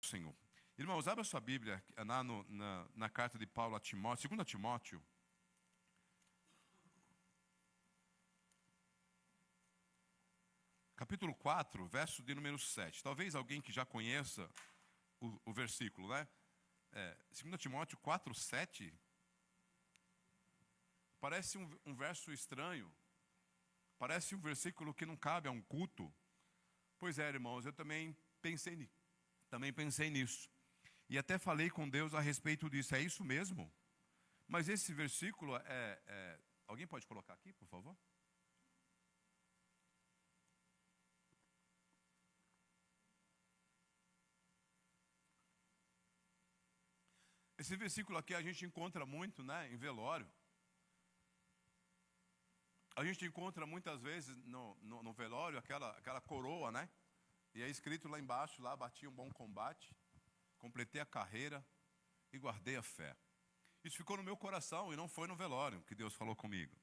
Senhor. Irmãos, abra sua Bíblia na carta de Paulo a Timóteo, 2 Timóteo. Capítulo 4, verso de número 7. Talvez alguém que já conheça o versículo, né? 2 Timóteo 4, 7. Parece um verso estranho. Parece um versículo que não cabe a um culto. Pois é, irmãos, eu também pensei nisso. E até falei com Deus a respeito disso. É isso mesmo? Mas esse versículo alguém pode colocar aqui, por favor? Esse versículo aqui a gente encontra muito, né, em velório. A gente encontra muitas vezes no velório aquela coroa, né? E é escrito lá embaixo, lá, bati um bom combate, completei a carreira e guardei a fé. Isso ficou no meu coração e não foi no velório que Deus falou comigo.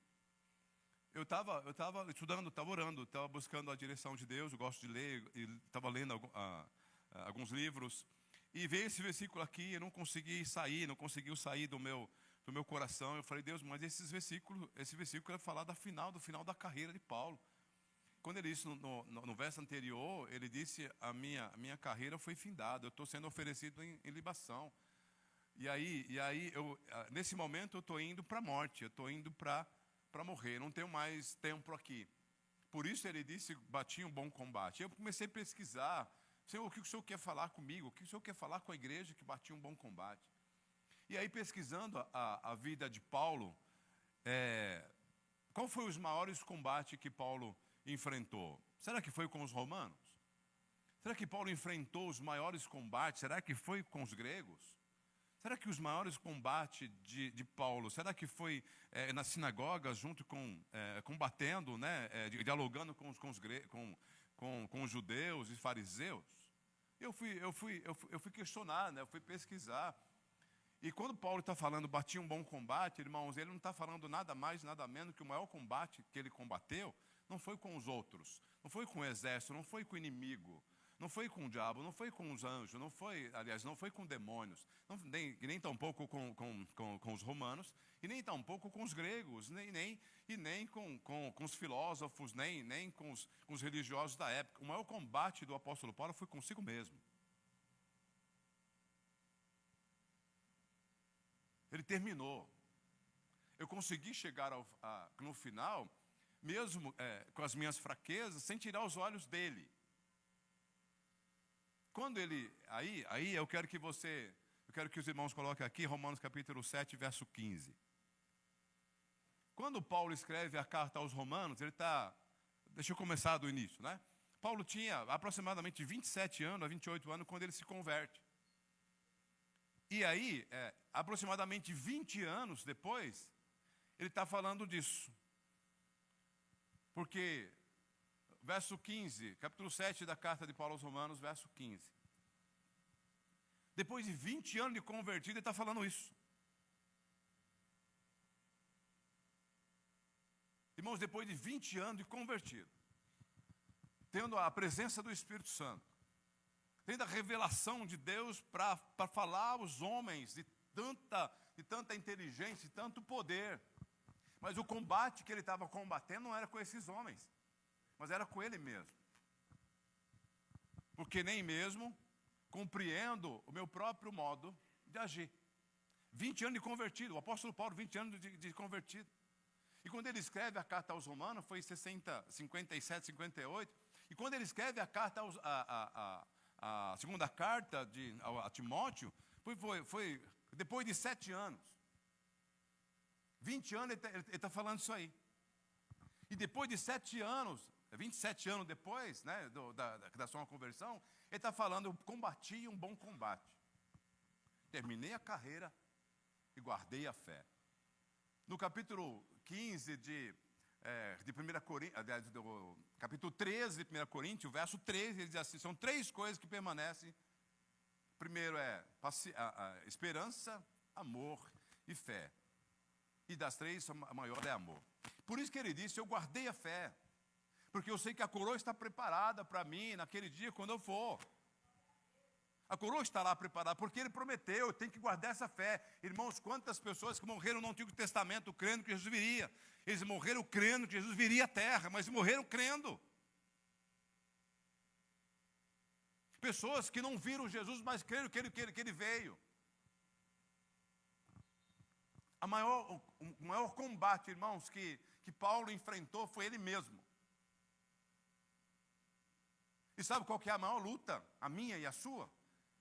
Eu estava estudando, estava orando, estava buscando a direção de Deus, eu gosto de ler, e estava lendo alguns livros. E veio esse versículo aqui, eu não conseguiu sair do meu coração. Eu falei, Deus, mas esse versículo é falar do final da carreira de Paulo. Quando ele disse no verso anterior, ele disse, a minha carreira foi findada, eu estou sendo oferecido em libação. E aí nesse momento eu estou indo para a morte, eu estou indo para morrer, não tenho mais tempo aqui. Por isso ele disse, bati um bom combate. Eu comecei a pesquisar, Senhor, o que o Senhor quer falar comigo? O que o Senhor quer falar com a igreja que batia um bom combate? E aí, pesquisando a vida de Paulo, qual foi os maiores combates que Paulo enfrentou? Será que foi com os romanos? Será que Paulo enfrentou os maiores combates? Será que foi com os gregos? Será que os maiores combates de Paulo, será que foi nas sinagogas, junto combatendo, né, dialogando com os judeus e fariseus? Eu fui questionar, né, eu fui pesquisar. E quando Paulo está falando, bati um bom combate, irmãos, ele não está falando nada mais, nada menos que o maior combate que ele combateu, não foi com os outros, não foi com o exército, não foi com o inimigo, não foi com o diabo, não foi com os anjos, não foi com demônios, nem tampouco com os romanos, e nem tampouco com os gregos, nem com os filósofos, nem com os religiosos da época. O maior combate do apóstolo Paulo foi consigo mesmo. Ele terminou. Eu consegui chegar no final, mesmo com as minhas fraquezas, sem tirar os olhos dele. Quando ele, aí eu quero que os irmãos coloquem aqui, Romanos capítulo 7, verso 15. Quando Paulo escreve a carta aos Romanos, deixa eu começar do início, né? Paulo tinha aproximadamente 27 anos a 28 anos quando ele se converte. E aí, aproximadamente 20 anos depois, ele está falando disso. Porque, verso 15, capítulo 7 da carta de Paulo aos Romanos, verso 15. Depois de 20 anos de convertido, ele está falando isso. Irmãos, depois de 20 anos de convertido, tendo a presença do Espírito Santo, tendo a revelação de Deus para falar aos homens de tanta inteligência, de tanto poder. Mas o combate que ele estava combatendo não era com esses homens, mas era com ele mesmo. Porque nem mesmo compreendo o meu próprio modo de agir. 20 anos de convertido, o apóstolo Paulo, 20 anos de convertido. E quando ele escreve a carta aos Romanos, foi em 57, 58. E quando ele escreve a carta a segunda carta a Timóteo, foi depois de 7 anos. 20 anos ele está falando isso aí. E depois de 7 anos, 27 anos depois, né, da sua conversão, ele está falando, eu combati um bom combate. Terminei a carreira e guardei a fé. No capítulo 15 de 1 Coríntios, do capítulo 13 de 1 Coríntios, verso 13, ele diz assim, são 3 coisas que permanecem. Primeiro a esperança, amor e fé. E das 3, a maior é amor. Por isso que ele disse, eu guardei a fé. Porque eu sei que a coroa está preparada para mim naquele dia quando eu for. A coroa está lá preparada, porque ele prometeu, tem que guardar essa fé. Irmãos, quantas pessoas que morreram no Antigo Testamento crendo que Jesus viria. Eles morreram crendo que Jesus viria à terra, mas morreram crendo. Pessoas que não viram Jesus, mas creram que ele veio. O maior combate, irmãos, que Paulo enfrentou foi ele mesmo. E sabe qual que é a maior luta, a minha e a sua?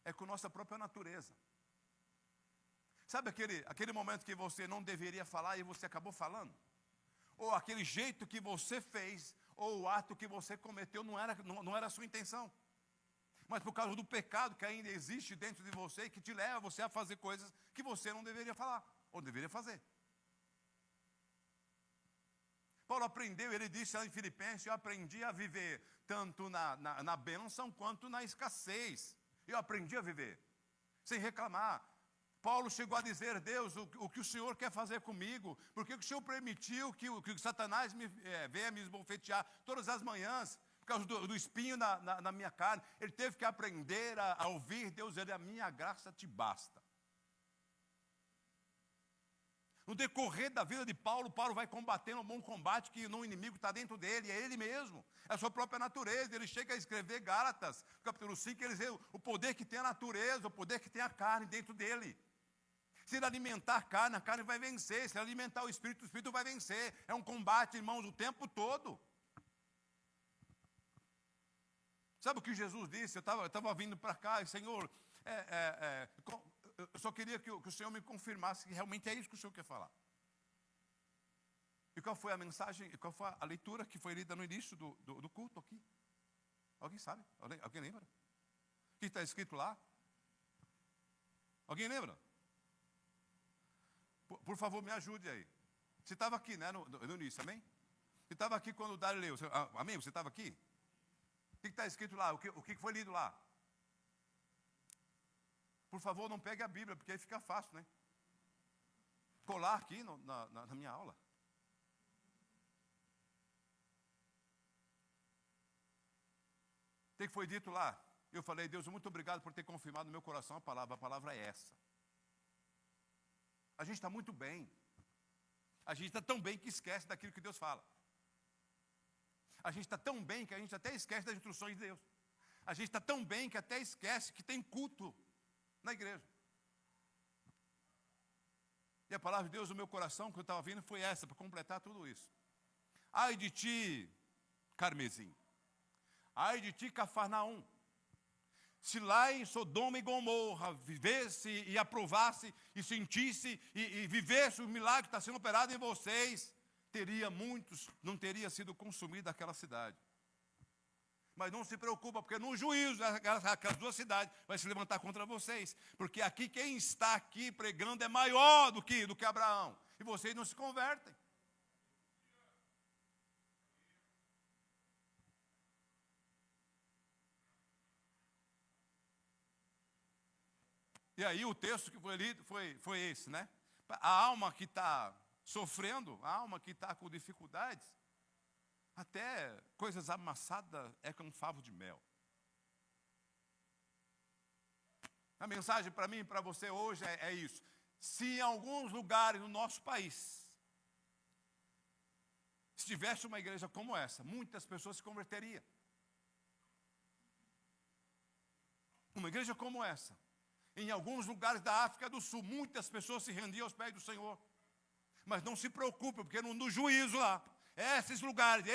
É com nossa própria natureza. Sabe aquele momento que você não deveria falar e você acabou falando? Ou aquele jeito que você fez, ou o ato que você cometeu não era a sua intenção. Mas por causa do pecado que ainda existe dentro de você, que te leva você a fazer coisas que você não deveria falar, ou deveria fazer. Paulo aprendeu, ele disse lá em Filipenses, eu aprendi a viver tanto na bênção quanto na escassez. Eu aprendi a viver, sem reclamar. Paulo chegou a dizer, Deus, o que o Senhor quer fazer comigo? Porque o Senhor permitiu que Satanás venha me esbofetear todas as manhãs, por causa do espinho na minha carne. Ele teve que aprender a ouvir Deus, a minha graça te basta. No decorrer da vida de Paulo vai combatendo um bom combate que no inimigo está dentro dele, é ele mesmo, é a sua própria natureza. Ele chega a escrever Gálatas, capítulo 5, ele diz o poder que tem a natureza, o poder que tem a carne dentro dele. Se ele alimentar a carne vai vencer. Se ele alimentar o espírito vai vencer. É um combate, irmãos, o tempo todo. Sabe o que Jesus disse? Eu estava vindo para cá e, Senhor, eu só queria que o Senhor me confirmasse que realmente é isso que o Senhor quer falar. E qual foi a mensagem, qual foi a leitura que foi lida no início do culto aqui? Alguém sabe? Alguém lembra? O que está escrito lá? Alguém lembra? Por favor, me ajude aí. Você estava aqui, né, no início, amém? Você estava aqui quando o Dário leu, amém? Você estava aqui? O que está escrito lá? O que foi lido lá? Por favor, não pegue a Bíblia, porque aí fica fácil, né? Colar aqui na minha aula. O que foi dito lá? Eu falei, Deus, muito obrigado por ter confirmado no meu coração a palavra é essa. A gente está muito bem. A gente está tão bem que esquece daquilo que Deus fala. A gente está tão bem que a gente até esquece das instruções de Deus. A gente está tão bem que até esquece que tem culto na igreja. E a palavra de Deus no meu coração, que eu estava vendo, foi essa, para completar tudo isso. Ai de ti, Carmesim. Ai de ti, Cafarnaum. Se lá em Sodoma e Gomorra vivesse e aprovasse e sentisse e vivesse o milagre que está sendo operado em vocês, não teria sido consumido aquela cidade. Mas não se preocupa, porque no juízo aquelas duas cidades vai se levantar contra vocês. Porque aqui quem está aqui pregando é maior do que Abraão. E vocês não se convertem. E aí o texto que foi lido foi esse, né? A alma que está sofrendo, a alma que está com dificuldades, até coisas amassadas é com favo de mel. A mensagem para mim e para você hoje é isso. Se em alguns lugares no nosso país, se tivesse uma igreja como essa, muitas pessoas se converteriam. Uma igreja como essa, em alguns lugares da África do Sul, muitas pessoas se rendiam aos pés do Senhor. Mas não se preocupe, porque no juízo lá, esses lugares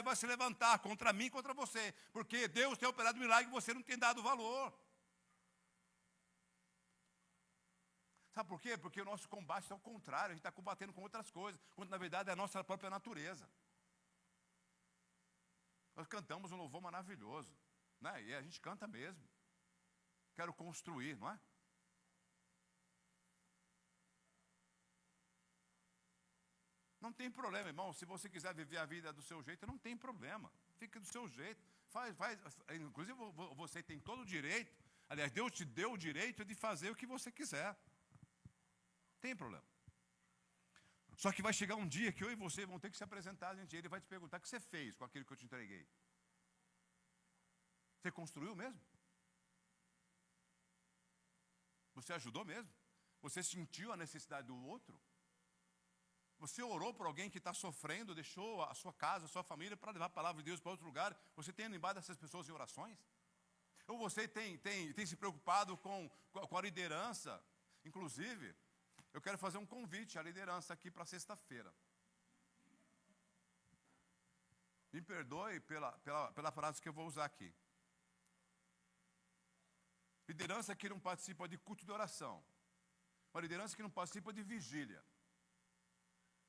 vão se levantar contra mim e contra você. Porque Deus tem operado milagre e você não tem dado valor. Sabe por quê? Porque o nosso combate é o contrário, a gente está combatendo com outras coisas, quando na verdade é a nossa própria natureza. Nós cantamos um louvor maravilhoso, né? E a gente canta mesmo. Quero construir, não é? Não tem problema, irmão. Se você quiser viver a vida do seu jeito, não tem problema. Fique do seu jeito. Faz. Inclusive, você tem todo o direito. Aliás, Deus te deu o direito de fazer o que você quiser. Não tem problema. Só que vai chegar um dia que eu e você vão ter que se apresentar diante dele. Ele vai te perguntar o que você fez com aquilo que eu te entreguei. Você construiu mesmo? Você ajudou mesmo? Você sentiu a necessidade do outro? Você orou por alguém que está sofrendo, deixou a sua casa, a sua família para levar a palavra de Deus para outro lugar? Você tem animado essas pessoas em orações? Ou você tem se preocupado com a liderança? Inclusive, eu quero fazer um convite à liderança aqui para sexta-feira. Me perdoe pela frase que eu vou usar aqui. Liderança que não participa de culto de oração. Uma liderança que não participa de vigília.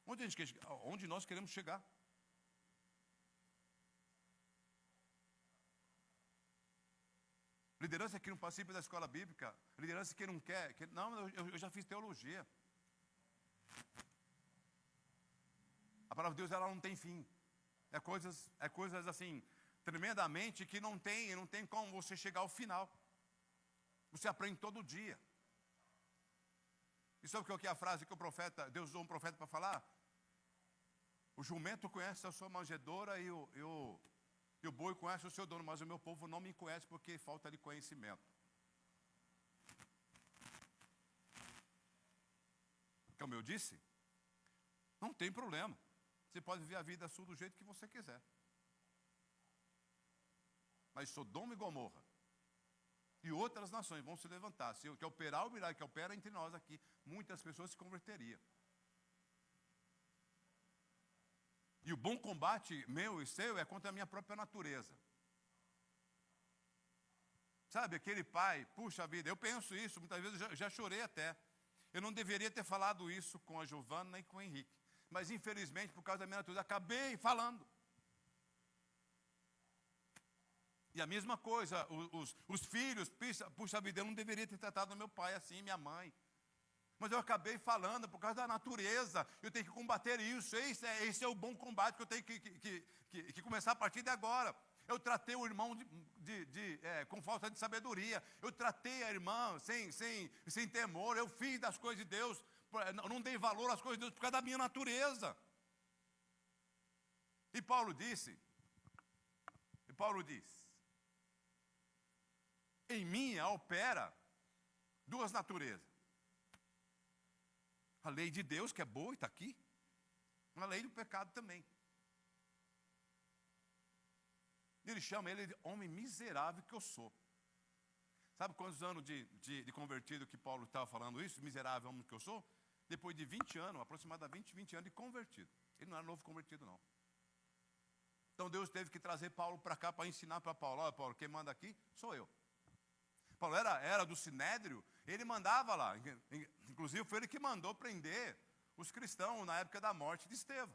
Onde nós queremos chegar? Liderança que não participa da escola bíblica. Liderança que não quer. Não, eu já fiz teologia. A palavra de Deus, ela não tem fim. É coisas assim, tremendamente, que não tem como você chegar ao final. Você aprende todo dia. E sabe o que é a frase que Deus usou um profeta para falar? O jumento conhece a sua manjedoura e o boi conhece o seu dono, mas o meu povo não me conhece porque falta de conhecimento. Como eu disse, não tem problema. Você pode viver a vida sua do jeito que você quiser. Mas Sodoma e Gomorra e outras nações vão se levantar. Se que operar o milagre que opera entre nós aqui, muitas pessoas se converteriam. E o bom combate meu e seu é contra a minha própria natureza. Sabe, aquele pai, puxa vida, eu penso isso, muitas vezes eu já chorei até. Eu não deveria ter falado isso com a Giovana e com o Henrique. Mas infelizmente, por causa da minha natureza, acabei falando. E a mesma coisa, os filhos, puxa vida, eu não deveria ter tratado meu pai assim, minha mãe. Mas eu acabei falando por causa da natureza. Eu tenho que combater isso. Esse é o bom combate que eu tenho que começar a partir de agora. Eu tratei o irmão com falta de sabedoria. Eu tratei a irmã sem temor. Eu fiz das coisas de Deus. Não dei valor às coisas de Deus por causa da minha natureza. E Paulo diz, em mim opera duas naturezas. A lei de Deus, que é boa e está aqui. A lei do pecado também. Ele chama ele de homem miserável que eu sou. Sabe quantos anos de convertido que Paulo estava falando isso? Miserável homem que eu sou? Depois de 20 anos, aproximadamente 20 anos de convertido. Ele não era novo convertido, não. Então Deus teve que trazer Paulo para cá para ensinar para Paulo. Olha, Paulo, quem manda aqui sou eu. Paulo era do Sinédrio, ele mandava lá. Inclusive foi ele que mandou prender os cristãos na época da morte de Estevão.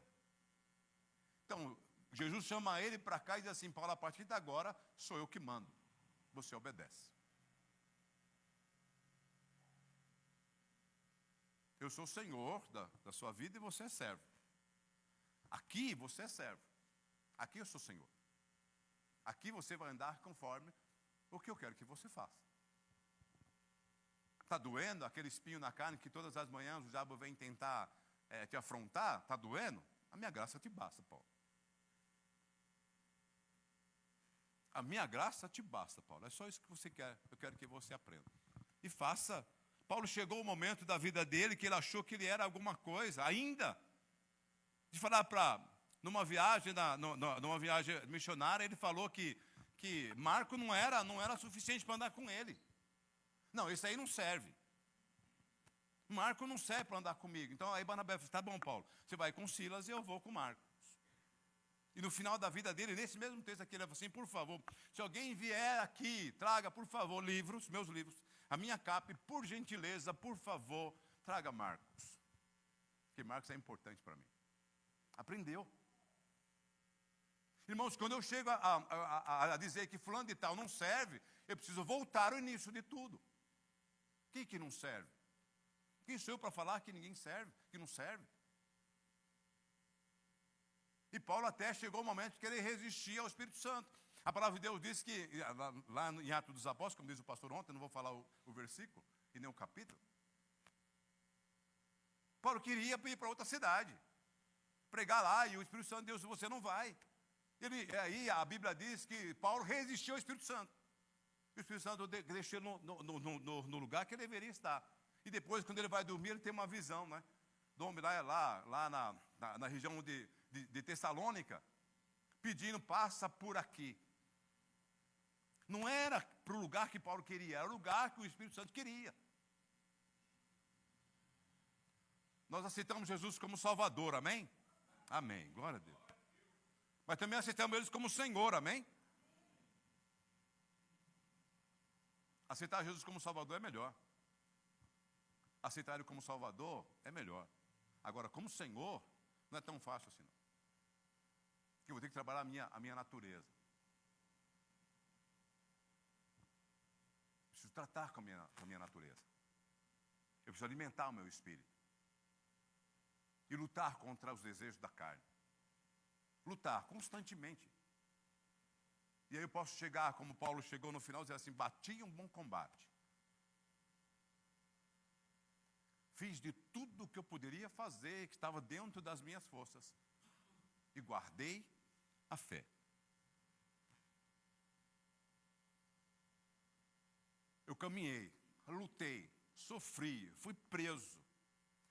Então, Jesus chama ele para cá e diz assim: Paulo, a partir de agora sou eu que mando. Você obedece. Eu sou o Senhor da sua vida e você é servo. Aqui você é servo. Aqui eu sou Senhor. Aqui você vai andar conforme o que eu quero que você faça. Está doendo aquele espinho na carne que todas as manhãs o diabo vem tentar te afrontar? Está doendo? A minha graça te basta, Paulo. A minha graça te basta, Paulo. É só isso que você quer. Eu quero que você aprenda. E faça. Paulo chegou o momento da vida dele que ele achou que ele era alguma coisa, ainda. De falar numa viagem missionária, ele falou que Marco não era suficiente para andar com ele. Não, isso aí não serve. Marco não serve para andar comigo. Então aí Barnabé falou: tá bom, Paulo, você vai com Silas e eu vou com Marcos. E no final da vida dele, nesse mesmo texto aqui, ele falou assim: por favor, se alguém vier aqui, traga, por favor, meus livros, a minha capa, e por gentileza, por favor, traga Marcos. Porque Marcos é importante para mim. Aprendeu. Irmãos, quando eu chego a dizer que fulano de tal não serve, eu preciso voltar ao início de tudo. Quem que não serve? Quem sou eu para falar que ninguém serve, que não serve? E Paulo até chegou o momento que ele resistia ao Espírito Santo. A palavra de Deus diz que, lá em Atos dos Apóstolos, como diz o pastor ontem, não vou falar o versículo e nem o capítulo. Paulo queria ir para outra cidade, pregar lá, e o Espírito Santo de Deus, você não vai. Aí a Bíblia diz que Paulo resistiu ao Espírito Santo. O Espírito Santo deixa ele no lugar que ele deveria estar. E depois, quando ele vai dormir, ele tem uma visão, né? Dorme lá na região de Tessalônica, pedindo, passa por aqui. Não era para o lugar que Paulo queria, era o lugar que o Espírito Santo queria. Nós aceitamos Jesus como Salvador, amém? Amém, glória a Deus. Mas também aceitamos Ele como Senhor, amém? Aceitar Jesus como Salvador é melhor. Aceitar Ele como Salvador é melhor. Agora, como Senhor, não é tão fácil assim, não. Porque eu vou ter que trabalhar a minha natureza. Preciso tratar com a minha natureza. Eu preciso alimentar o meu espírito. E lutar contra os desejos da carne. Lutar constantemente. E aí eu posso chegar, como Paulo chegou no final, e dizer assim, bati um bom combate. Fiz de tudo o que eu poderia fazer, que estava dentro das minhas forças. E guardei a fé. Eu caminhei, lutei, sofri, fui preso.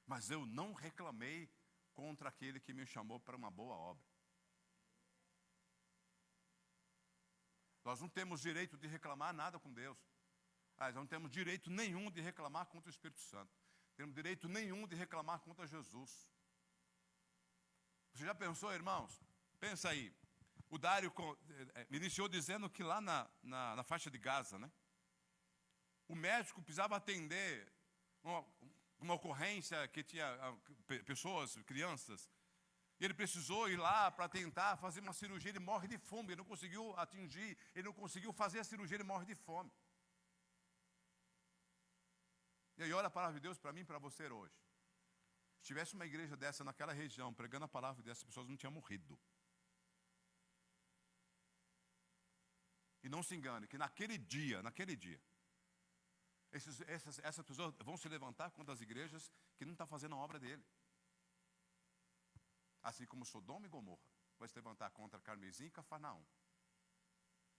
Mas eu não reclamei contra aquele que me chamou para uma boa obra. Nós não temos direito de reclamar nada com Deus. Nós não temos direito nenhum de reclamar contra o Espírito Santo. Não temos direito nenhum de reclamar contra Jesus. Você já pensou, irmãos? Pensa aí. O Dário iniciou dizendo que lá na faixa de Gaza, né? O médico precisava atender uma ocorrência que tinha pessoas, crianças. Ele precisou ir lá para tentar fazer uma cirurgia, ele morre de fome, ele não conseguiu atingir, ele não conseguiu fazer a cirurgia, ele morre de fome. E aí olha a palavra de Deus para mim e para você hoje. Se tivesse uma igreja dessa naquela região, pregando a palavra dessas pessoas, não tinham morrido. E não se engane, que naquele dia, essas pessoas vão se levantar contra as igrejas que não estão fazendo a obra dele. Assim como Sodoma e Gomorra vai se levantar contra Carmesim e Cafarnaum.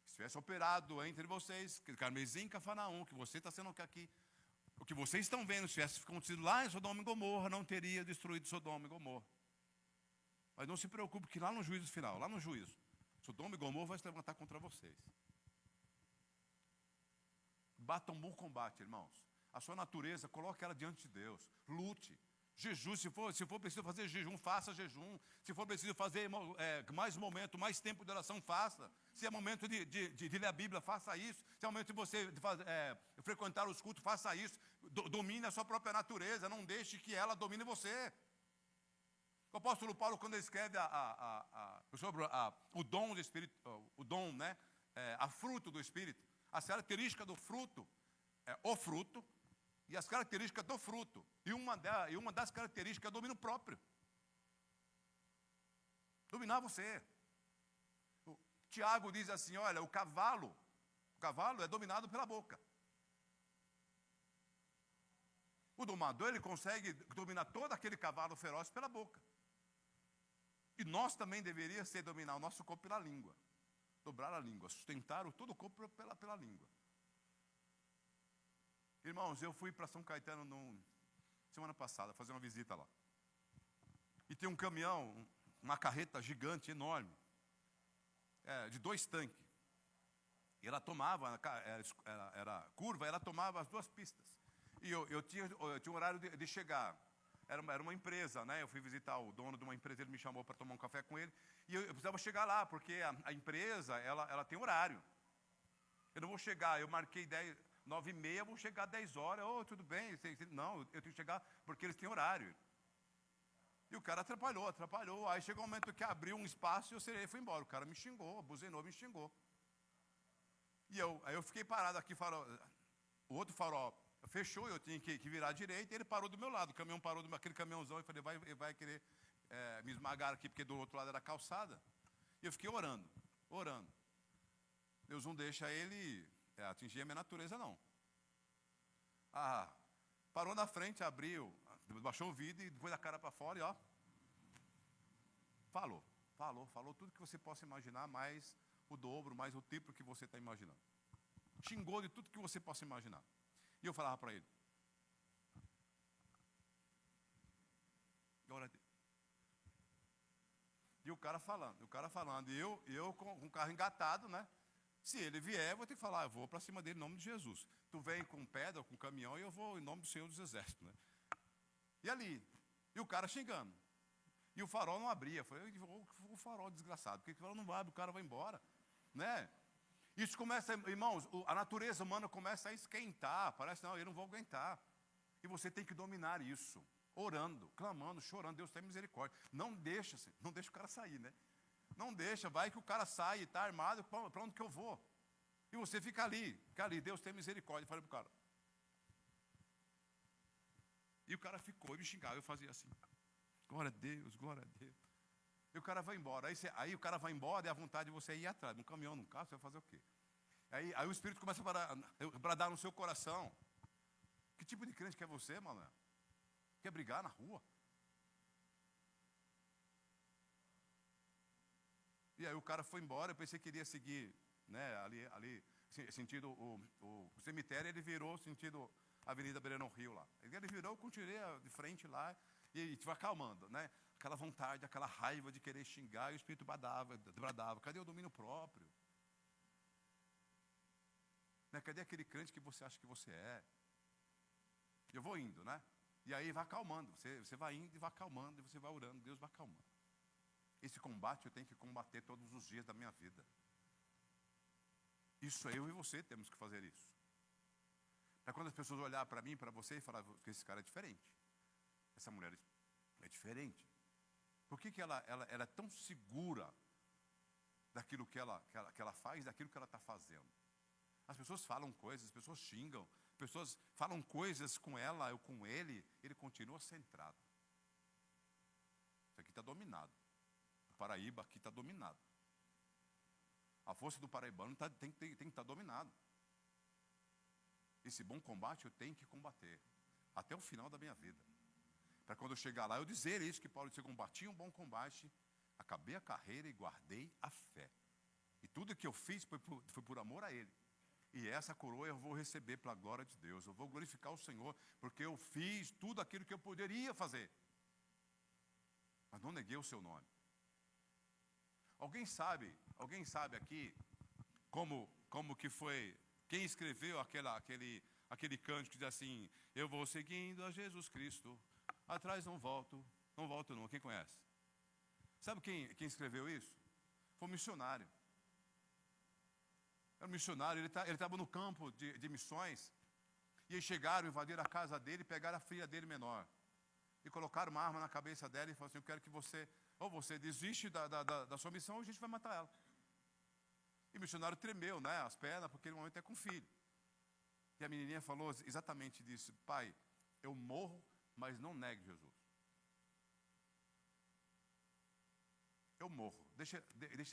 Se tivesse operado entre vocês, Carmesim e Cafarnaum, que você está sendo aqui, o que vocês estão vendo, se tivesse acontecido lá em Sodoma e Gomorra, não teria destruído Sodoma e Gomorra. Mas não se preocupe que lá no juízo final, Sodoma e Gomorra vai se levantar contra vocês. Bata um bom combate, irmãos. A sua natureza, coloque ela diante de Deus. Lute. Jejum, se for preciso fazer jejum, faça jejum. Se for preciso fazer mais momento, mais tempo de oração, faça. Se é momento de ler a Bíblia, faça isso. Se é momento de você frequentar os cultos, faça isso. Domine a sua própria natureza, não deixe que ela domine você. O apóstolo Paulo, quando ele escreve sobre o dom do Espírito, né? A fruto do Espírito, as características do fruto, o fruto, e as características do fruto. E uma das características é o domínio próprio. Dominar você. O Tiago diz assim, olha, o cavalo é dominado pela boca. O domador, ele consegue dominar todo aquele cavalo feroz pela boca. E nós também deveríamos dominar o nosso corpo pela língua. Dobrar a língua, sustentar todo o corpo pela língua. Irmãos, eu fui para São Caetano semana passada, fazer uma visita lá. E tem um caminhão, uma carreta gigante, enorme, de 2 tanques. E ela tomava, era curva, ela tomava as 2 pistas. E eu tinha um horário de chegar. Era uma empresa, né? Eu fui visitar o dono de uma empresa, ele me chamou para tomar um café com ele. E eu precisava chegar lá, porque a empresa, ela tem horário. Eu não vou chegar, eu marquei 9h30, vou chegar 10 horas. Tudo bem. Não, eu tenho que chegar porque eles têm horário. E o cara atrapalhou. Aí chegou um momento que abriu um espaço e eu fui embora. O cara me xingou, buzinou, me xingou. E aí eu fiquei parado aqui, o outro farol fechou, eu tinha que virar à direita, e ele parou do meu lado. O caminhão parou, aquele caminhãozão, eu falei, vai querer me esmagar aqui, porque do outro lado era a calçada. E eu fiquei orando. Deus não deixa ele atingir a minha natureza, não. Parou na frente, abriu, baixou o vidro e pôs a cara para fora e falou tudo que você possa imaginar, mais o dobro, mais o triplo que você está imaginando. xingou de tudo que você possa imaginar. E eu falava para ele, glória a Deus. E o cara falando, e eu com o carro engatado, né? Se ele vier, eu vou ter que falar, eu vou para cima dele em nome de Jesus. Tu vem com pedra, com caminhão, e eu vou em nome do Senhor dos Exércitos, né? E ali, e o cara xingando. E o farol não abria. Eu falei, o farol desgraçado, porque o farol não abre, o cara vai embora, né? Isso começa, irmãos, a natureza humana começa a esquentar. Parece, não, eu não vou aguentar. E você tem que dominar isso. Orando, clamando, chorando, Deus tem misericórdia. Não deixa o cara sair, né? Não deixa, vai que o cara sai e está armado, para onde que eu vou? E você fica ali, Deus tem misericórdia. Eu falei para o cara. E o cara ficou e me xingava, eu fazia assim, glória a Deus, glória a Deus. E o cara vai embora, aí o cara vai embora e a vontade de você ir atrás, num caminhão, num carro, você vai fazer o quê? Aí o Espírito começa a bradar no seu coração. Que tipo de crente que é você, Manuel? Quer brigar na rua? E aí o cara foi embora, eu pensei que iria seguir, né, ali sentido o cemitério, ele virou sentido Avenida Beira Rio lá. Ele virou, eu continuei de frente lá e te acalmando, né? Aquela vontade, aquela raiva de querer xingar, e o Espírito bradava. Cadê o domínio próprio? Né? Cadê aquele crente que você acha que você é? Eu vou indo, né? E aí vai acalmando, você vai indo e vai acalmando, e você vai orando, Deus vai acalmando. Esse combate eu tenho que combater todos os dias da minha vida. Isso eu e você temos que fazer isso. Para quando as pessoas olharem para mim, para você, e falar que esse cara é diferente. Essa mulher é diferente. Por que ela é tão segura daquilo que ela faz, daquilo que ela está fazendo? As pessoas falam coisas, as pessoas xingam, as pessoas falam coisas com ela ou com ele continua centrado. Isso aqui está dominado. O Paraíba aqui está dominado. A força do paraibano tem que estar dominado. Esse bom combate eu tenho que combater até o final da minha vida. Para quando eu chegar lá, eu dizer isso que Paulo disse: eu combati um bom combate, acabei a carreira e guardei a fé. E tudo que eu fiz foi por amor a ele. E essa coroa eu vou receber para a glória de Deus. Eu vou glorificar o Senhor, porque eu fiz tudo aquilo que eu poderia fazer. Mas não neguei o seu nome. Alguém sabe aqui como que foi, quem escreveu aquele cântico que diz assim: eu vou seguindo a Jesus Cristo, atrás não volto não. Quem conhece? Sabe quem escreveu isso? Foi um missionário. Era um missionário, ele estava no campo de missões, e eles chegaram, invadiram a casa dele, pegaram a filha dele menor, e colocaram uma arma na cabeça dela, e falaram assim: eu quero que você desiste da sua missão, ou a gente vai matar ela. E o missionário tremeu, né, as pernas, porque no momento é com o filho. E a menininha falou exatamente disso: pai, eu morro, mas não negue Jesus. Eu morro, deixa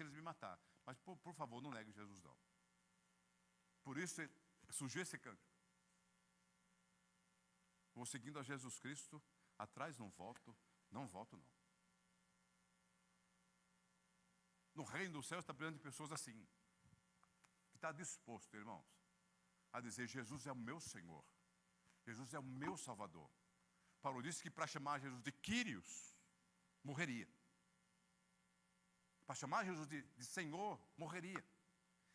eles me matar, mas por favor, não negue Jesus não. Por isso surgiu esse cântico. Vou seguindo a Jesus Cristo, atrás não volto não. No reino do céu está precisando de pessoas assim, que está disposto, irmãos, a dizer: Jesus é o meu Senhor, Jesus é o meu Salvador. Paulo disse que para chamar Jesus de Quírios, morreria. Para chamar Jesus de Senhor, morreria.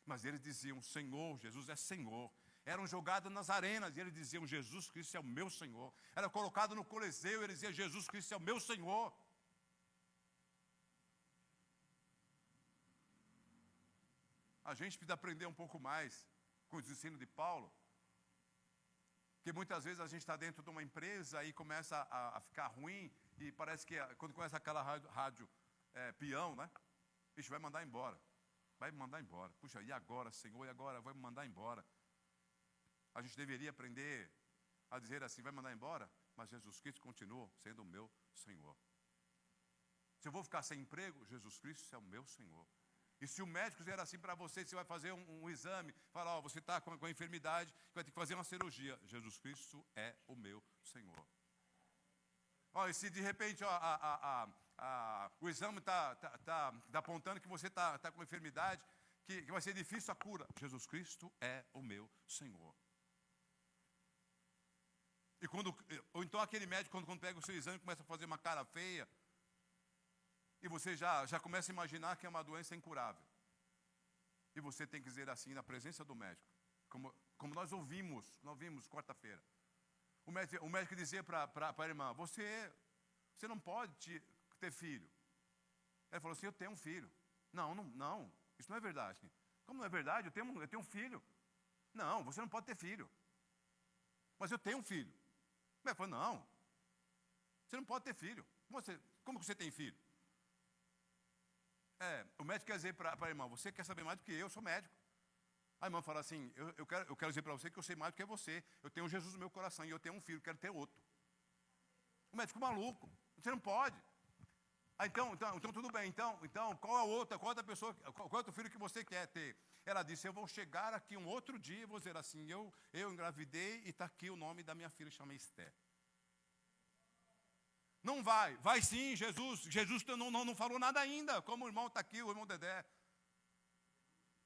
Mas eles diziam: Senhor, Jesus é Senhor. Eram jogados nas arenas e eles diziam: Jesus Cristo é o meu Senhor. Era colocado no Coliseu e eles diziam: Jesus Cristo é o meu Senhor. A gente precisa aprender um pouco mais com os ensinos de Paulo, porque muitas vezes a gente está dentro de uma empresa e começa a ficar ruim, e parece que quando começa aquela rádio peão, né? Bicho, vai mandar embora. Vai me mandar embora. Puxa, e agora, Senhor? E agora? Vai me mandar embora. A gente deveria aprender a dizer assim: vai mandar embora, mas Jesus Cristo continua sendo o meu Senhor. Se eu vou ficar sem emprego, Jesus Cristo é o meu Senhor. E se o médico disser assim para você, você vai fazer um exame, fala: você está com a enfermidade, vai ter que fazer uma cirurgia. Jesus Cristo é o meu Senhor. E se de repente o exame está apontando que você está com enfermidade, que vai ser difícil a cura. Jesus Cristo é o meu Senhor. Ou então aquele médico, quando pega o seu exame, começa a fazer uma cara feia, e você já começa a imaginar que é uma doença incurável. E você tem que dizer assim, na presença do médico, como nós ouvimos quarta-feira. O médico dizia para a irmã, você não pode ter filho. Ela falou assim, eu tenho um filho. Não, isso não é verdade. Como não é verdade? Eu tenho um filho. Não, você não pode ter filho. Mas eu tenho um filho. Ela falou, não, você não pode ter filho. Como que você tem filho? O médico quer dizer para a irmã, você quer saber mais do que eu sou médico. A irmã fala assim, eu quero dizer para você que eu sei mais do que você. Eu tenho Jesus no meu coração e eu tenho um filho, quero ter outro. O médico maluco, você não pode. Então tudo bem, então qual é outra pessoa, qual é outro filho que você quer ter? Ela disse, eu vou chegar aqui um outro dia e vou dizer assim, eu engravidei e está aqui o nome da minha filha, chama Esther. Não vai sim, Jesus não falou nada ainda, como o irmão está aqui, o irmão Dedé.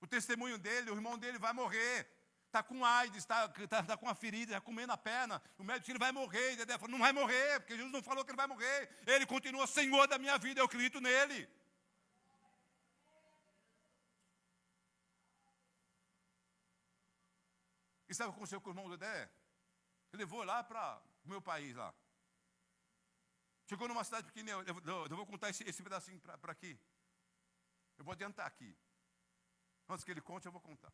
O testemunho dele, o irmão dele vai morrer. Está com AIDS, está com uma ferida, está comendo a perna. O médico disse, ele vai morrer. E Dedé falou, não vai morrer, porque Jesus não falou que ele vai morrer. Ele continua Senhor da minha vida, eu acredito nele. E sabe o que aconteceu com o irmão Dedé? Ele levou lá para o meu país lá. Chegou numa cidade pequena, eu vou contar esse pedacinho para aqui. Eu vou adiantar aqui. Antes que ele conte, eu vou contar.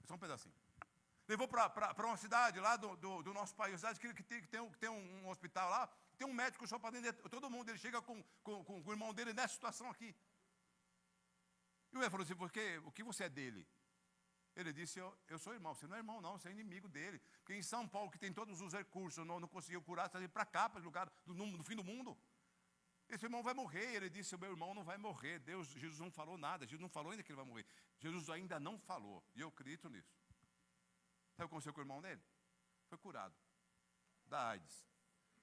É só um pedacinho. Levou para uma cidade lá do nosso país, cidade que tem um hospital lá, tem um médico só para atender todo mundo. Ele chega com o irmão dele nessa situação aqui. E o irmão falou assim, o que você é dele? Ele disse, eu sou irmão. Você não é irmão não, você é inimigo dele. Porque em São Paulo, que tem todos os recursos, não conseguiu curar, você está para cá, para o lugar do fim do mundo. Esse irmão vai morrer. Ele disse, o meu irmão não vai morrer. Jesus não falou nada, Jesus não falou ainda que ele vai morrer. Jesus ainda não falou, e eu acredito nisso. Sabe o que aconteceu com o irmão dele? Foi curado da AIDS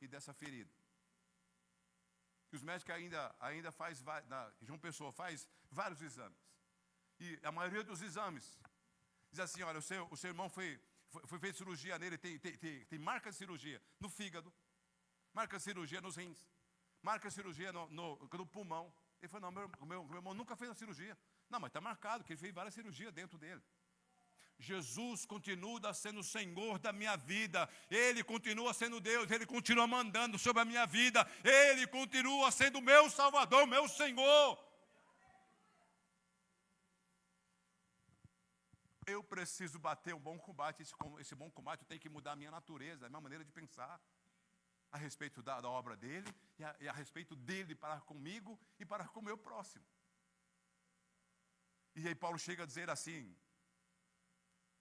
e dessa ferida. E os médicos ainda faz, João Pessoa faz vários exames. E a maioria dos exames diz assim, olha, o seu irmão foi feito cirurgia nele, tem marca de cirurgia no fígado, marca de cirurgia nos rins, marca de cirurgia no pulmão. Ele falou, não, meu irmão nunca fez a cirurgia. Não, mas está marcado, que ele fez várias cirurgias dentro dele. Jesus continua sendo o Senhor da minha vida. Ele continua sendo Deus. Ele continua mandando sobre a minha vida. Ele continua sendo o meu Salvador, meu Senhor. Eu preciso bater um bom combate. Esse bom combate tem que mudar a minha natureza, a minha maneira de pensar a respeito da obra dele e a respeito dele para comigo e para com o meu próximo. E aí Paulo chega a dizer assim,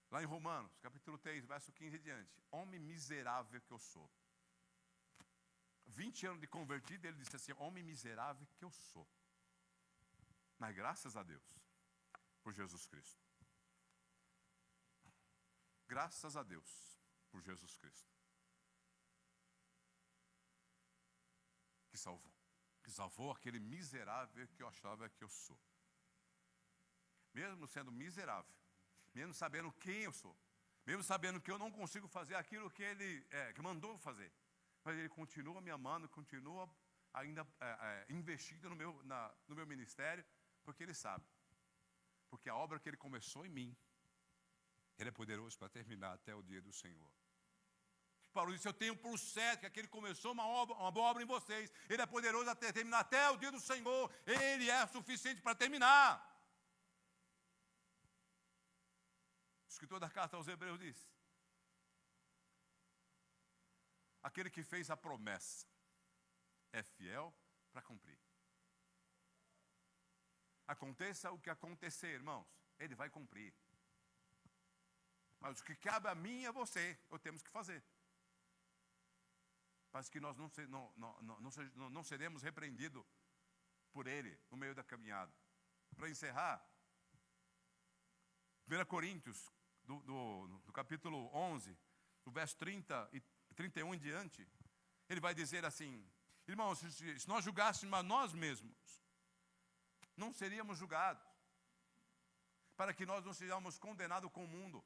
lá em Romanos, capítulo 3, verso 15 e diante, homem miserável que eu sou. 20 anos de convertido, ele disse assim, homem miserável que eu sou. Mas graças a Deus, por Jesus Cristo. Graças a Deus, por Jesus Cristo. Que salvou aquele miserável que eu achava que eu sou. Mesmo sendo miserável, mesmo sabendo quem eu sou, mesmo sabendo que eu não consigo fazer aquilo que ele que mandou fazer, mas ele continua me amando, continua ainda investindo no meu ministério, porque ele sabe, porque a obra que ele começou em mim, ele é poderoso para terminar até o dia do Senhor. Paulo disse, eu tenho por certo que aquele começou uma boa obra em vocês, ele é poderoso a terminar até o dia do Senhor, ele é suficiente para terminar. O escritor da carta aos Hebreus diz, aquele que fez a promessa é fiel para cumprir. Aconteça o que acontecer, irmãos, ele vai cumprir. Mas o que cabe a mim e a você, temos que fazer. Mas que nós não seremos repreendidos por ele no meio da caminhada. Para encerrar, 1 Coríntios, do capítulo 11, do verso 30 e 31 em diante, ele vai dizer assim, irmãos, se nós julgássemos a nós mesmos, não seríamos julgados. para que nós não sejamos condenados com o mundo,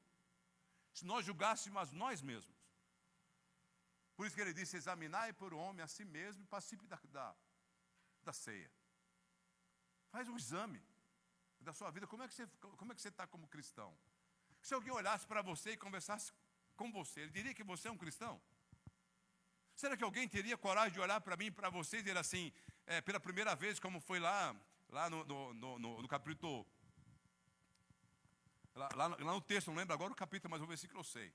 se nós julgássemos nós mesmos. Por isso que ele disse, examinai por o homem a si mesmo e participe da ceia. Faz um exame da sua vida, como é que você está como cristão? Se alguém olhasse para você e conversasse com você, ele diria que você é um cristão? Será que alguém teria coragem de olhar para mim e para você e dizer assim, pela primeira vez, como foi lá no capítulo, lá no texto, não lembro agora o capítulo, mas o versículo eu sei.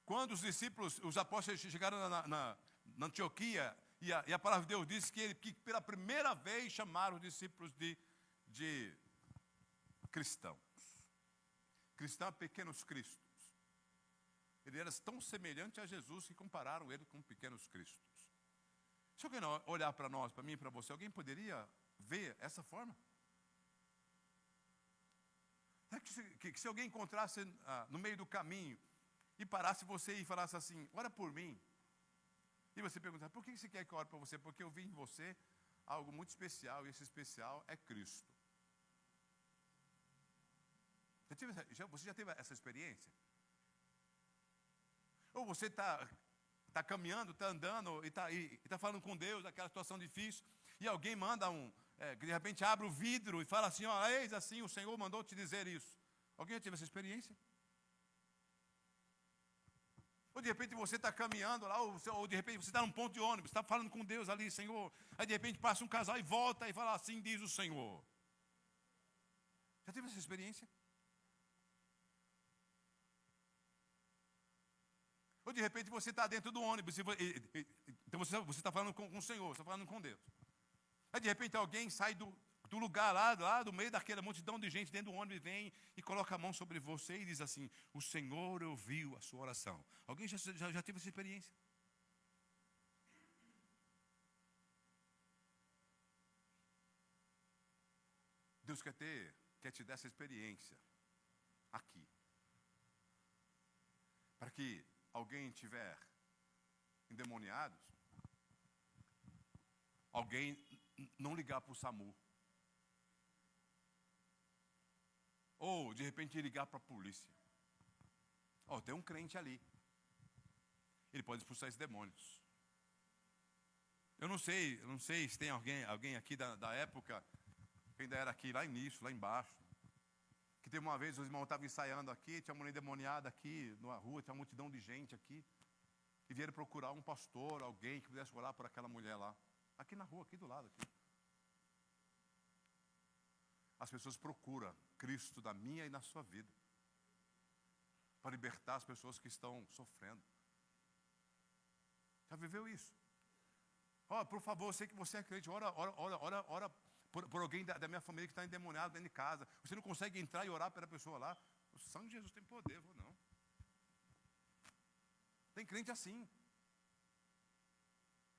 Quando os discípulos, os apóstolos chegaram na Antioquia, e a palavra de Deus diz que pela primeira vez chamaram os discípulos de cristãos. Cristãos, pequenos cristos. Ele era tão semelhante a Jesus que compararam ele com pequenos cristos. Se alguém olhar para nós, para mim e para você, alguém poderia ver essa forma? É que se alguém encontrasse no meio do caminho e parasse você e falasse assim, ora por mim, e você perguntar, por que você quer que eu ore para você? Porque eu vi em você algo muito especial, e esse especial é Cristo. Você já teve essa experiência? Ou você está caminhando, está andando e está falando com Deus, aquela situação difícil, e alguém manda que de repente abre o vidro e fala assim, ó, eis assim, o Senhor mandou te dizer isso. Alguém já teve essa experiência? Ou de repente você está caminhando lá, ou de repente você está num ponto de ônibus, está falando com Deus ali, Senhor, aí de repente passa um casal e volta e fala assim, diz o Senhor. Já teve essa experiência? Ou de repente você está dentro do ônibus, então você está falando com o Senhor, você está falando com Deus. Aí de repente alguém sai do lugar lá do meio daquela multidão de gente dentro do ônibus, vem e coloca a mão sobre você e diz assim, o Senhor ouviu a sua oração. Alguém já teve essa experiência? Deus quer te dar essa experiência aqui. Para que alguém tiver endemoniados, alguém não ligar para o SAMU. Ou, de repente, ligar para a polícia. Tem um crente ali. Ele pode expulsar esses demônios. Eu não sei se tem alguém aqui da época, que ainda era aqui, lá início, lá embaixo. Que teve uma vez, os irmãos estavam ensaiando aqui, tinha uma mulher endemoniada aqui na rua, tinha uma multidão de gente aqui. E vieram procurar um pastor, alguém que pudesse orar por aquela mulher lá. Aqui na rua, aqui do lado. Aqui. As pessoas procuram Cristo na minha e na sua vida. Para libertar as pessoas que estão sofrendo. Já viveu isso? Por favor, eu sei que você é crente, ora por alguém da minha família que está endemoniado dentro de casa. Você não consegue entrar e orar pela pessoa lá. O sangue de Jesus tem poder, vou não. Tem crente assim.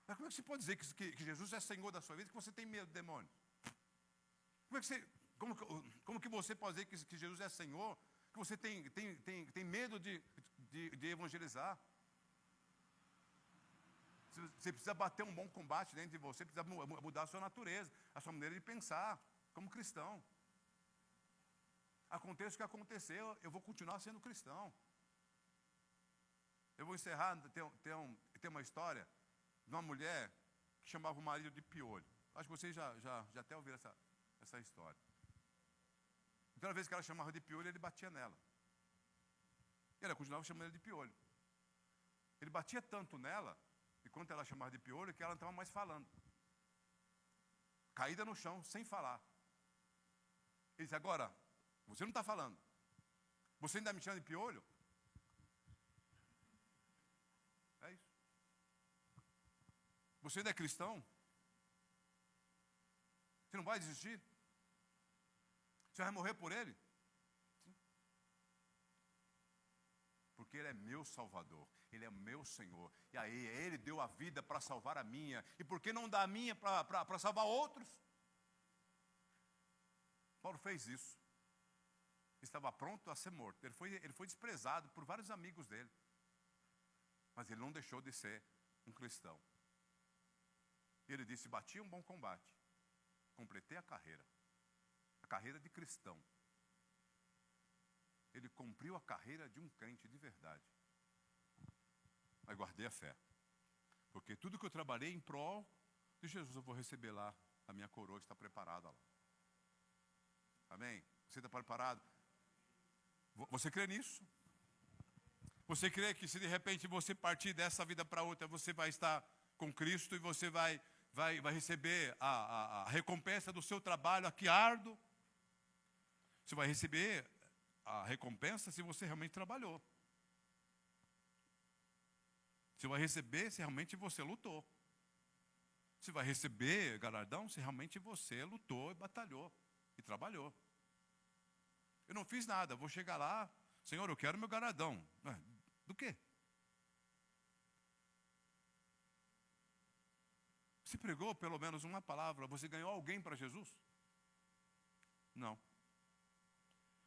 Mas como é que você pode dizer que Jesus é Senhor da sua vida e que você tem medo do demônio? Como que você pode dizer que Jesus é Senhor, que você tem medo de evangelizar? Você precisa bater um bom combate dentro de você, precisa mudar a sua natureza, a sua maneira de pensar, como cristão. Aconteça o que aconteceu, eu vou continuar sendo cristão. Eu vou encerrar, tem uma história de uma mulher que chamava o marido de piolho. Acho que vocês já até ouviram essa história. Toda vez que ela chamava de piolho, ele batia nela. E ela continuava chamando ele de piolho. Ele batia tanto nela, enquanto ela chamava de piolho, que ela não estava mais falando. Caída no chão, sem falar. Ele disse, agora, você não está falando. Você ainda me chama de piolho? É isso. Você ainda é cristão? Você não vai desistir? Você vai morrer por ele? Sim. Porque ele é meu Salvador, ele é meu Senhor. E aí ele deu a vida para salvar a minha. E por que não dá a minha para salvar outros? Paulo fez isso. Estava pronto a ser morto. Ele foi desprezado por vários amigos dele. Mas ele não deixou de ser um cristão. Ele disse, bati um bom combate. Completei a carreira de cristão. cumpriu a carreira de um crente de verdade. Mas guardei a fé. Porque tudo que eu trabalhei em prol de Jesus, eu vou receber lá. A minha coroa está preparada lá. Amém? Você está preparado? Você crê nisso? Você crê que se de repente você partir dessa vida para outra, você vai estar com Cristo e você vai receber a recompensa do seu trabalho aqui árduo? Você vai receber a recompensa se você realmente trabalhou. Você vai receber se realmente você lutou. Você vai receber galardão se realmente você lutou e batalhou e trabalhou. Eu não fiz nada, vou chegar lá, Senhor, eu quero meu galardão. Do quê? Você pregou pelo menos uma palavra, você ganhou alguém para Jesus? Não.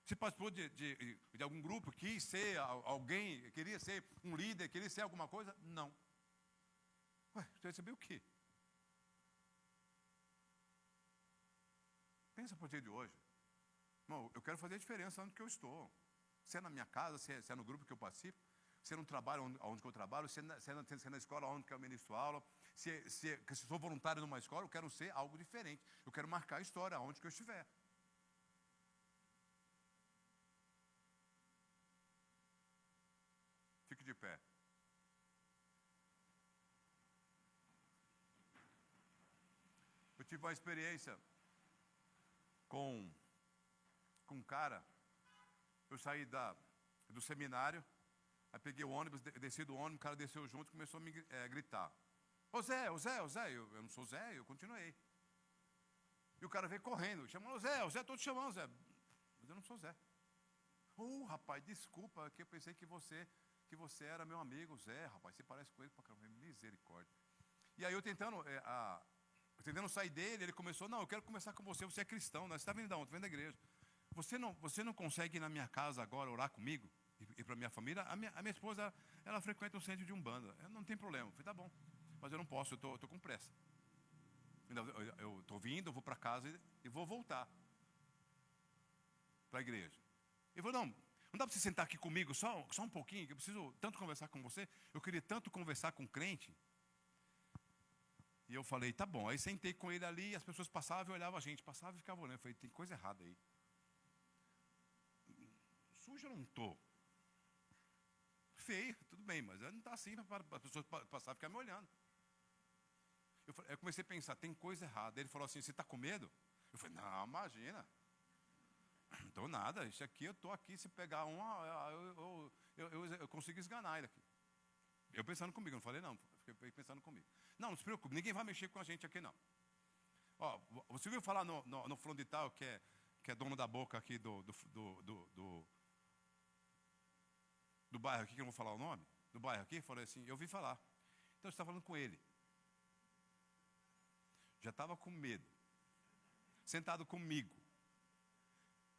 Você participou de algum grupo, quis ser alguém, queria ser um líder, queria ser alguma coisa? Não. Você recebeu o quê? Pensa para o dia de hoje. Irmão, eu quero fazer a diferença onde que eu estou. Se é na minha casa, se é no grupo que eu participo, se é no trabalho onde que eu trabalho, se é na escola onde que eu ministro aula, se sou voluntário numa escola, eu quero ser algo diferente. Eu quero marcar a história onde que eu estiver. Fique de pé. Eu tive uma experiência com um cara. Eu saí do seminário, aí peguei o ônibus, desci do ônibus, o cara desceu junto e começou a me gritar. Ô Zé, eu não sou Zé, eu continuei. E o cara veio correndo, chamando, Zé, estou te chamando, Zé. Mas eu não sou Zé. Rapaz, desculpa, que eu pensei que você era meu amigo, Zé, rapaz, você parece com ele pra caramba, misericórdia. E aí eu tentando sair dele, ele começou, não, eu quero conversar com você é cristão, né? Você está vindo de onde? Vem da igreja. Você não consegue ir na minha casa agora orar comigo? E para minha família? A minha esposa, ela frequenta um centro de Umbanda. Não tem problema. Eu falei, tá bom. Mas eu não posso, eu estou com pressa. Eu estou vindo, eu vou para casa e vou voltar para a igreja. Ele falou, não dá para você sentar aqui comigo só um pouquinho, que eu preciso tanto conversar com você. Eu queria tanto conversar com crente. E eu falei, tá bom. Aí sentei com ele ali, e as pessoas passavam e olhavam a gente. Passavam e ficavam olhando. Eu falei, tem coisa errada aí. Sujo eu não estou. Feio, tudo bem, mas não está assim para as pessoas passar e ficar me olhando. Eu comecei a pensar, tem coisa errada. Ele falou assim, você está com medo? Eu falei, não, imagina. Não estou nada, isso aqui eu estou aqui, se pegar eu consigo esganar ele aqui. Eu pensando comigo, não falei não, fiquei pensando comigo. Não se preocupe, ninguém vai mexer com a gente aqui não. Você ouviu falar no fulano de tal, que é dono da boca aqui do bairro aqui, que eu não vou falar o nome, do bairro aqui? Falei assim, eu ouvi falar. Então você está falando com ele. Já estava com medo. Sentado comigo.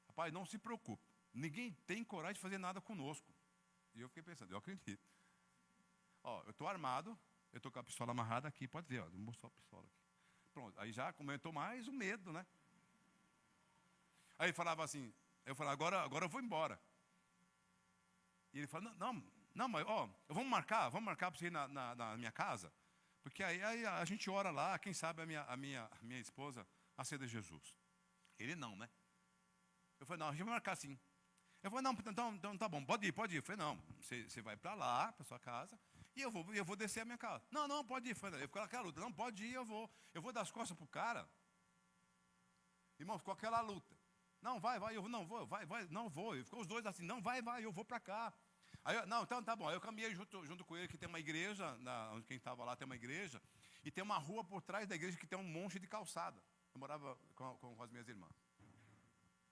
Rapaz, não se preocupe. Ninguém tem coragem de fazer nada conosco. E eu fiquei pensando, eu acredito. Eu estou armado, eu estou com a pistola amarrada aqui, pode ver, vou mostrar a pistola aqui. Pronto, aí já comentou mais o medo, né? Aí ele falava assim, eu falava, agora eu vou embora. E ele falou, não, mas vamos marcar para você ir na minha casa, porque aí a gente ora lá, quem sabe a minha esposa acenda Jesus. Ele não, né? Eu falei, não, a gente vai marcar sim. Eu falei, não, então tá bom, pode ir. Eu falei, não, você vai para lá, para sua casa, e eu vou descer a minha casa. Não, pode ir. Eu ficou aquela luta, não, pode ir, eu vou dar as costas para o cara. Irmão, ficou aquela luta. Não, vai, eu não vou. E ficou os dois assim, não, vai, eu vou para cá. Aí, não, então tá bom. Aí eu caminhei junto com ele, que tem uma igreja, onde quem estava lá tem uma igreja, e tem uma rua por trás da igreja que tem um monte de calçada. Eu morava com as minhas irmãs.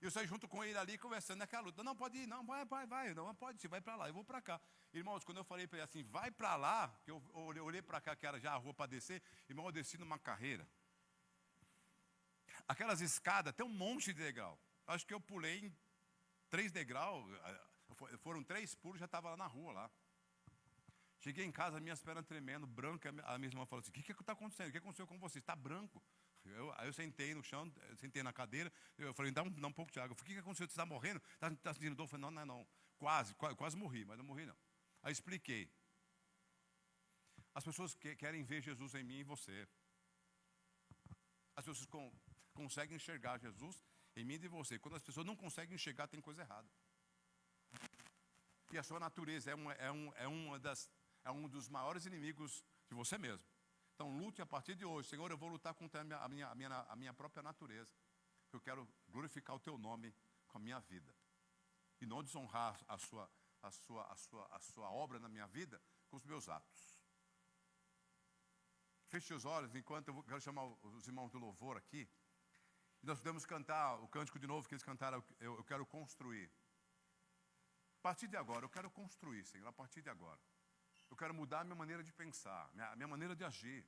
E eu saí junto com ele ali, conversando naquela luta. Não, pode ir, não, vai, não pode ir, vai para lá, eu vou para cá. Irmãos, quando eu falei para ele assim, vai para lá, que eu olhei para cá, que era já a rua para descer, irmão, eu desci numa carreira. Aquelas escadas, tem um monte de degrau. Acho que eu pulei em 3 degraus, foram 3 pulos, já estava lá na rua lá. Cheguei em casa, minhas pernas tremendo, branca, a minha irmã falou assim, o que está acontecendo? O que aconteceu com você? Está branco. Aí eu sentei no chão, sentei na cadeira, eu falei, dá um pouco de água. Eu falei, o que aconteceu? Você está morrendo? Está sentindo dor? Eu falei, não. quase morri, mas não morri não. Aí expliquei. As pessoas querem ver Jesus em mim e em você. As pessoas conseguem enxergar Jesus em mim e em você. Quando as pessoas não conseguem enxergar, tem coisa errada. E a sua natureza é um dos maiores inimigos de você mesmo. Então lute a partir de hoje. Senhor, eu vou lutar contra a minha própria natureza. Eu quero glorificar o teu nome com a minha vida. E não desonrar a sua obra na minha vida com os meus atos. Feche os olhos enquanto eu quero chamar os irmãos do louvor aqui. E nós podemos cantar o cântico de novo que eles cantaram, eu quero construir. A partir de agora, eu quero construir, Senhor, a partir de agora. Eu quero mudar a minha maneira de pensar, a minha maneira de agir.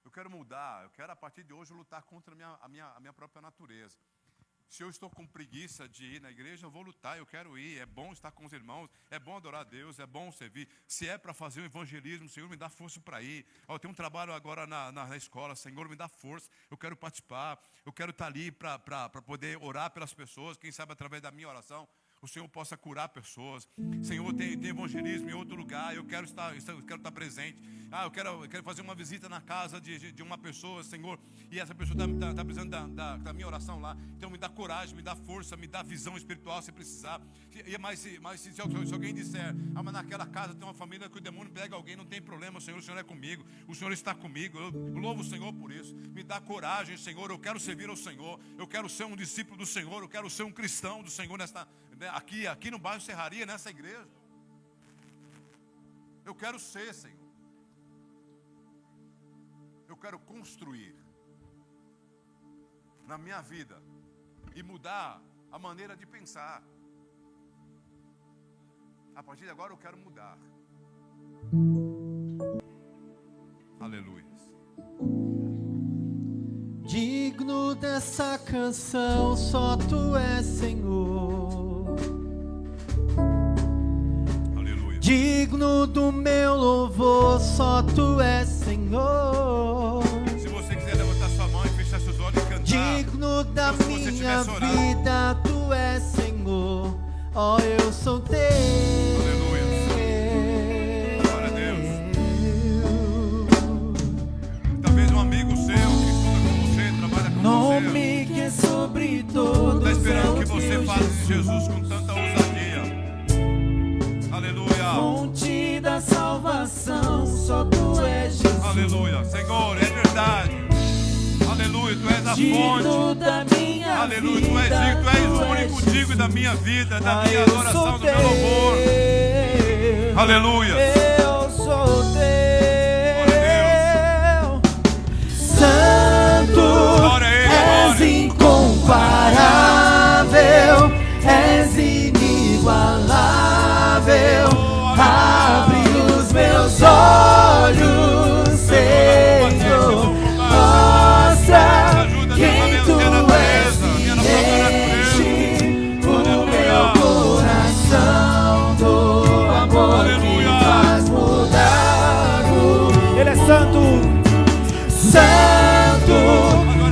Eu quero mudar, eu quero a partir de hoje lutar contra a minha própria natureza. Se eu estou com preguiça de ir na igreja, eu vou lutar, eu quero ir. É bom estar com os irmãos, é bom adorar a Deus, é bom servir. Se é para fazer um evangelismo, Senhor, me dá força para ir. Eu tenho um trabalho agora na escola, Senhor, me dá força. Eu quero participar, eu quero estar ali para poder orar pelas pessoas. Quem sabe através da minha oração o Senhor possa curar pessoas. Senhor, tem evangelismo em outro lugar, eu quero estar presente. Eu quero fazer uma visita na casa de uma pessoa, Senhor, e essa pessoa está precisando da minha oração lá. Então me dá coragem, me dá força, me dá visão espiritual se precisar. Mas se alguém disser, mas naquela casa tem uma família que o demônio pega alguém, não tem problema, Senhor, o Senhor é comigo, o Senhor está comigo, eu louvo o Senhor por isso. Me dá coragem, Senhor, eu quero servir ao Senhor, eu quero ser um discípulo do Senhor, eu quero ser um cristão do Senhor aqui no bairro Serraria, nessa igreja. Eu quero ser, Senhor. Eu quero construir na minha vida e mudar a maneira de pensar. A partir de agora eu quero mudar. Aleluia. Digno dessa canção, só tu és, Senhor. Aleluia. Digno do meu louvor, só tu és, Senhor. Se você quiser levantar sua mão e fechar seus olhos e cantar. Digno da minha vida, tu és, Senhor. Ó, eu sou teu. Aleluia. Glória a Deus. Talvez um amigo seu que estuda com você, trabalha com Nome que é sobre todos. está esperando que você fale de Jesus com tanta ousadia. Aleluia. Fonte da salvação, só tu és, Jesus. Aleluia. Senhor, é verdade. Aleluia, tu és a fonte. Da minha Aleluia, vida, tu és digno, tu és o único digno da minha vida, da minha adoração, do meu louvor. Aleluia. Eu sou teu. Santo, Glória a Ele, és glória. incomparável, és inigualável. Abre os meus olhos, Senhor. Mostra quem tu és e enche o meu coração do amor que faz mudar o... Ele é santo, santo,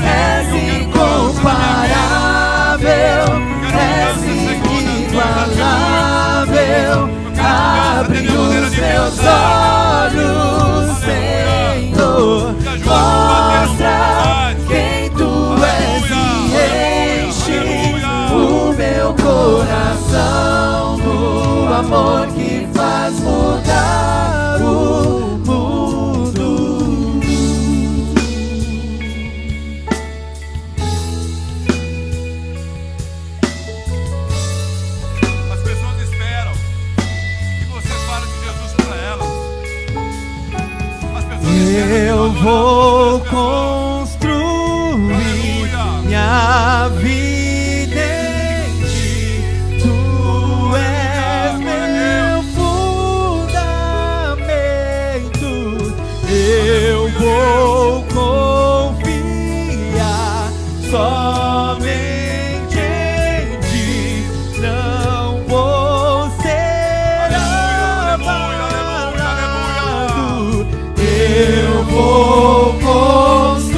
és incomparável, és inigualável. Abre os meus olhos, Senhor. Mostra quem tu és e enche o meu coração do amor que faz mudar o mundo. As pessoas esperam que você fale de Jesus para elas. As pessoas esperam Eu que vou nós adoremos as pessoas. construir Aleluia. minha vida em ti. Tu és meu fundamento. Eu vou confiar somente em ti. Não vou ser Aleluia, aleluia, aleluia, abalado. Eu vou construir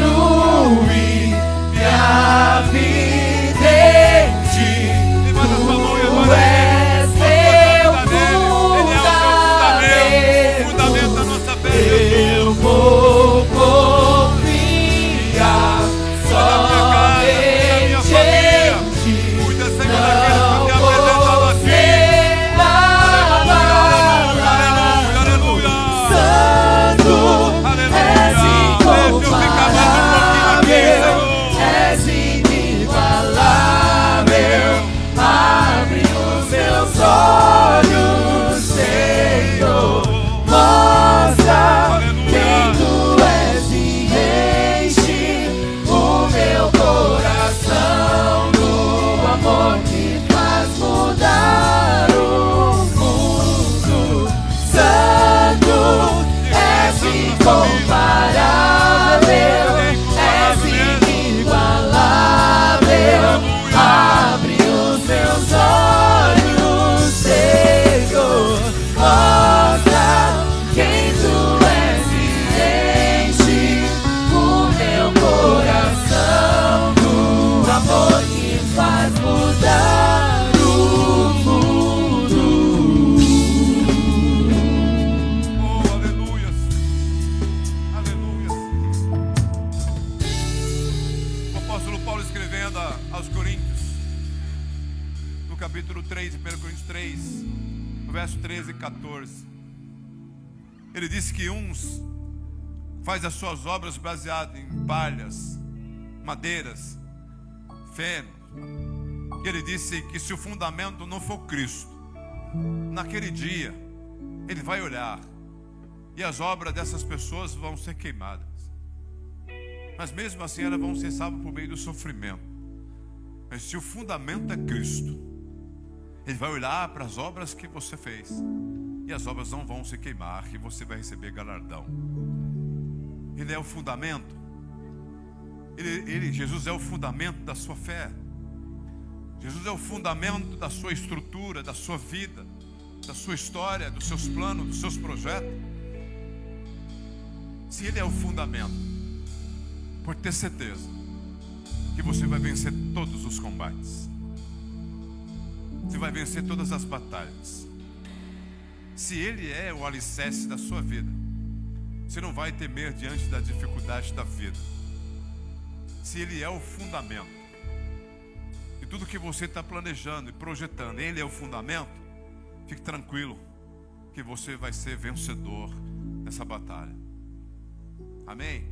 no capítulo 3, 1 Coríntios 3, no verso 13 e 14. Ele disse que uns faz as suas obras baseadas em palhas, madeiras, feno. E ele disse que se o fundamento não for Cristo, naquele dia ele vai olhar e as obras dessas pessoas vão ser queimadas. Mas mesmo assim elas vão ser salvas por meio do sofrimento. Mas se o fundamento é Cristo, Ele vai olhar para as obras que você fez e as obras não vão se queimar e você vai receber galardão. Ele é o fundamento. Jesus é o fundamento da sua fé. Jesus é o fundamento da sua estrutura, da sua vida, da sua história, dos seus planos, dos seus projetos. Se Ele é o fundamento, pode ter certeza que você vai vencer todos os combates. Você vai vencer todas as batalhas. Se Ele é o alicerce da sua vida, você não vai temer diante da dificuldade da vida. Se Ele é o fundamento, e tudo que você está planejando e projetando, Ele é o fundamento, fique tranquilo que você vai ser vencedor nessa batalha. Amém?